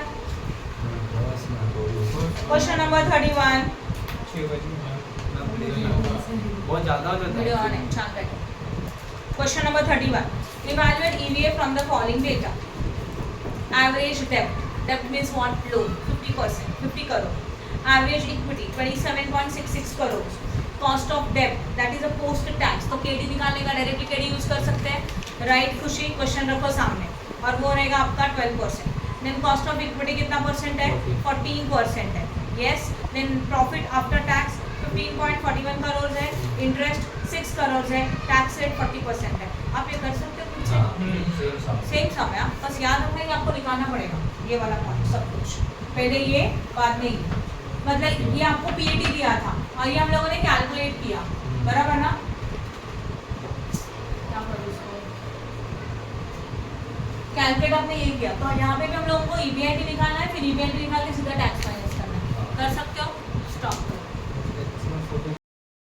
31. बहुत ज्यादा हो जाता वीडियो ऑन है, शांत बैठो। Question number 31, evaluate EVA from the following data. Average डेब्ट means what, loan 50%, 50 crore. Average equity 27.66 crore. Cost of डेब्ट that is a post tax, तो केडी निकालने का डायरेक्टली केडी यूज कर सकते हैं, राइट खुशी? क्वेश्चन रखो सामने और वो रहेगा आपका 12%। देन कॉस्ट ऑफ इक्विटी कितना परसेंट है? 14% है, yes. Then profit after tax 15.41 crore है, इंटरेस्ट 6 करोड़ है, टैक्स रेट 40% है। आप ये कर सकते हो मुझसे? सेम सम है, बस याद रखना कि आपको निकालना पड़ेगा ये वाला पॉइंट सब कुछ, पहले ये बाद में ये, मतलब ये आपको पीएटी दिया था और ये हम लोगों ने कैलकुलेट किया, बराबर ना? क्या करूं इसको? कैलकुलेट आपने ये किया, तो यहाँ पे भी हम लोगों को ईबीआईटी निकालना है, फिर ईबीआईटी निकाल के सीधा टैक्स फाइनेंस करना है। कर सकते हो? स्टॉप।